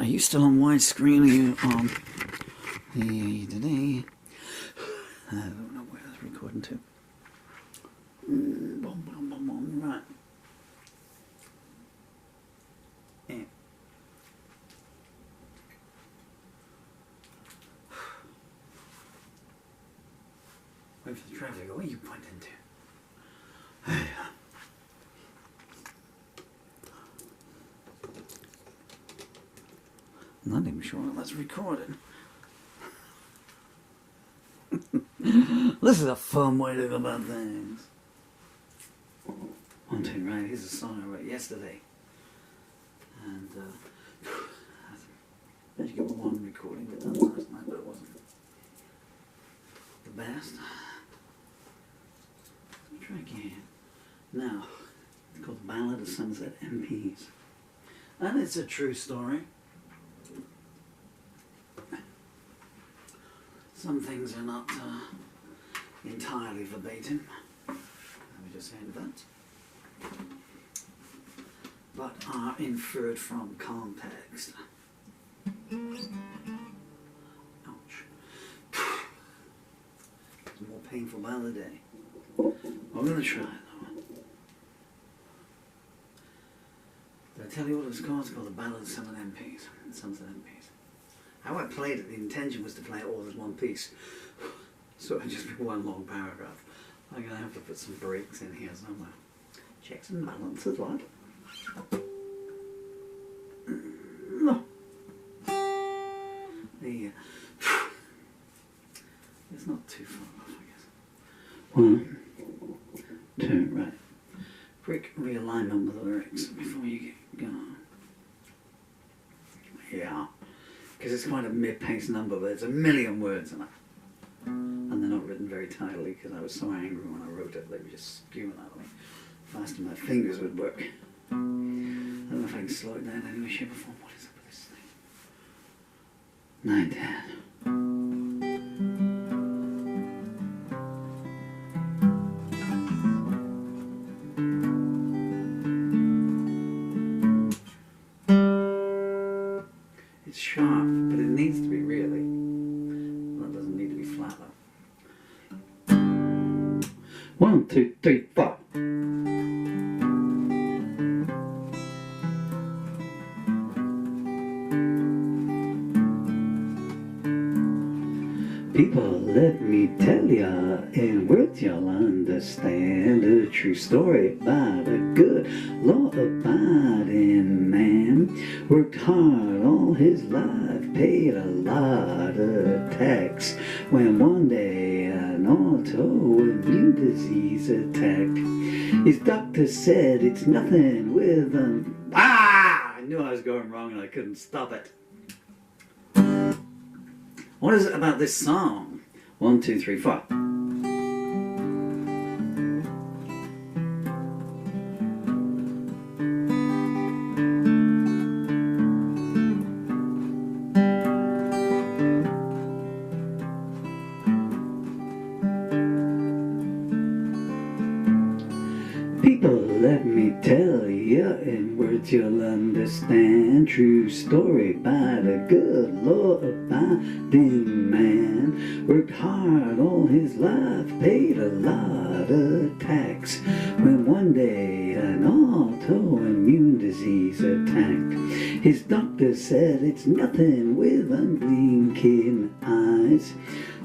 Are you still on widescreen? Are you on the today? I don't know where that's recording to. Right. Yeah. Wait for the traffic. What are you pointing to? I'm not even sure that's recorded. This is a fun way to go about things. One, two, right, here's a song I wrote yesterday. And I managed to get one recording done last night, but it wasn't the best. Let's try again. Now, it's called Ballad of Somerset MPs. And it's a true story. Some things are not entirely verbatim. Let me just say that. But are inferred from context. Ouch. It's a more painful ballad day. I'm going to try it though. Did I tell you what it was called? It's called the Ballad of Somerset MPs. Somerset MPs. How I played it, the intention was to play it all as one piece. So it'd just be one long paragraph. I'm going to have to put some breaks in here somewhere. Checks and balances, what? It's not too far off, I guess. 1, 2, right. Quick realignment with the lyrics before you get going. Yeah. Because it's quite a mid-paced number, but there's a million words in it. And they're not written very tidily because I was so angry when I wrote it. They were just spewing out of me faster than my fingers would work. I don't know if I can slow it down in any way, shape or form. What is up with this thing? 9, 10. It's sharp, but it needs to be really. Well, it doesn't need to be flat though. 1, 2, 3, 4. People, let me tell ya, in words you'll understand a true story about a good, law-abiding man. Worked hard all his life, paid a lot of tax, when one day an autoimmune disease attacked. His doctor said it's nothing with I knew I was going wrong and I couldn't stop it. What is it about this song? 1, 2, 3, 4. People, let me tell you, in words you'll understand, true story about a good, law-abiding man. Worked hard all his life, paid a lot of tax, when one day an autoimmune disease attacked. His doctor said it's nothing with unblinking eyes.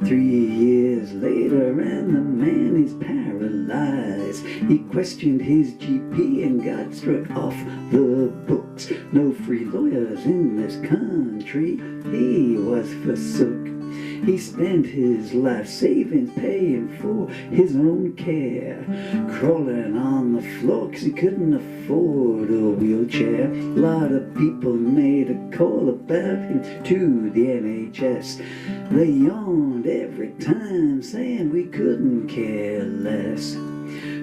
3 years later and the man is paralyzed. He questioned his GP and got struck off the books. No free lawyers in this country, he was forsook. He spent his life savings paying for his own care, crawling on the floor because he couldn't afford a wheelchair. A lot of people made a call about him to the NHS. They yawned every time, saying we couldn't care less.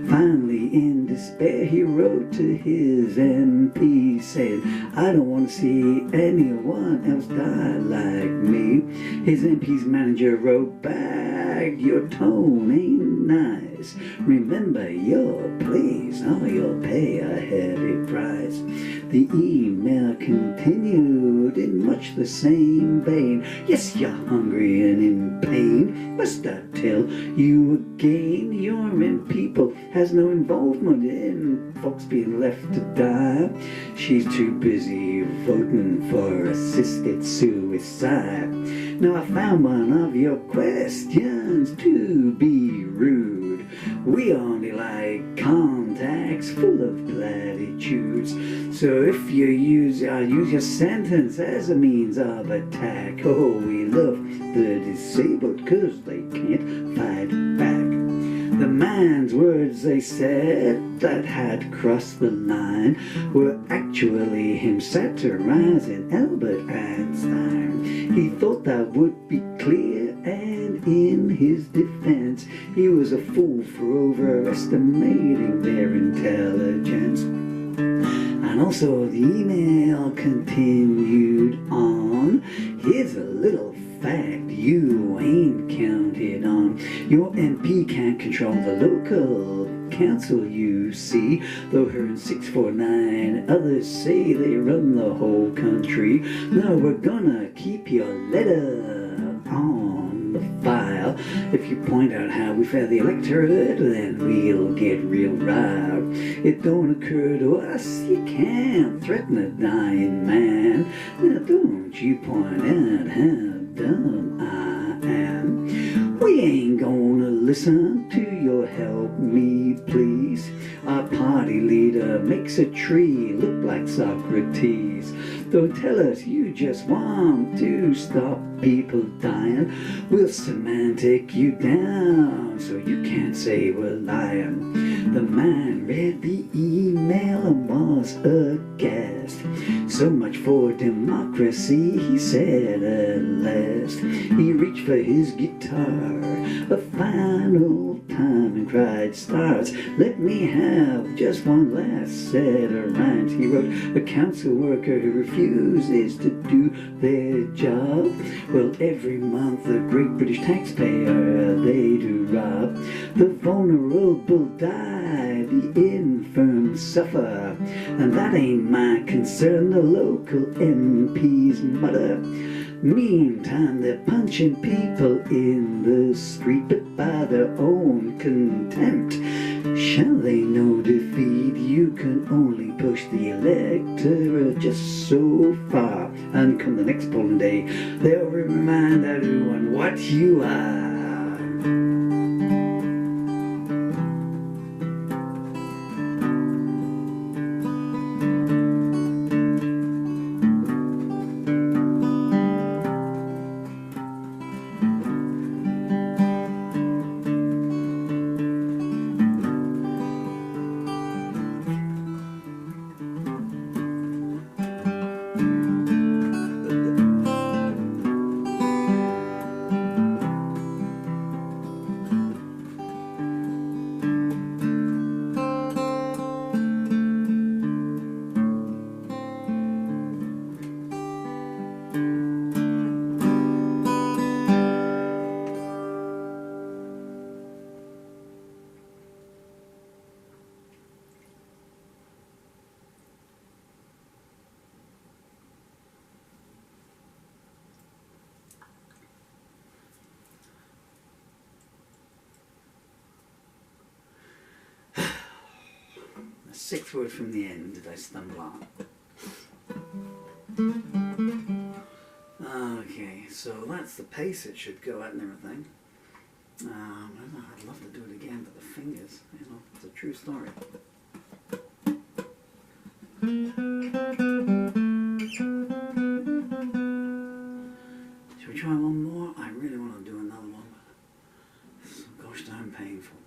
Finally, in despair, he wrote to his MP, saying, I don't want to see anyone else die like me. His MP's manager wrote back, your tone ain't nice. Remember your place, or you'll pay a heavy price. The email continued in much the same vein. Yes, you're hungry and in pain. Must I tell you again? Your people has no involvement in folks being left to die. She's too busy voting for assisted suicide. Now I found one of your questions to be rude. We only like contacts full of platitudes. So if you use your sentence as a means of attack. Oh, we love the disabled 'cause they can't fight back. The man's words, they said, that had crossed the line were actually him satirizing Albert Einstein. He thought that would be clear, and in his defense, he was a fool for overestimating their intelligence. And also the email continued on. Here's a little fact you ain't counted on. Your MP can't control the local council, you see. Though her and 649 others say they run the whole country. No, we're gonna keep your letter on the file. If you point out how we fare the electorate, then we'll get real riled. It don't occur to us you can't threaten a dying man. Now don't you point out how dumb I am. We ain't gonna listen to your help me please. Our party leader makes a tree look like Socrates. Don't tell us you just want to stop people dying. We'll semantic you down so you can't say we're lying. The man read the email and was aghast. So much for democracy, he said at last. He reached for his guitar a final time and cried, "Stars, let me have just one last set of rhymes." He wrote, "A council worker who refuses to do their job. Well, every month the great British taxpayer they do rob. The vulnerable die, the infirm suffer, and that ain't my concern," the local MPs mutter. Meantime, they're punching people in the street, but by their own contempt. Shall they know defeat? You can only push the electorate just so far. And come the next polling day, they'll remind everyone what you are. Sixth word from the end did I stumble on. Okay, so that's the pace it should go at and everything. I'd love to do it again, but the fingers, you know, it's a true story. Should we try one more? I really want to do another one, but it's gosh darn painful.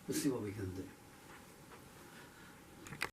We'll see what we can do.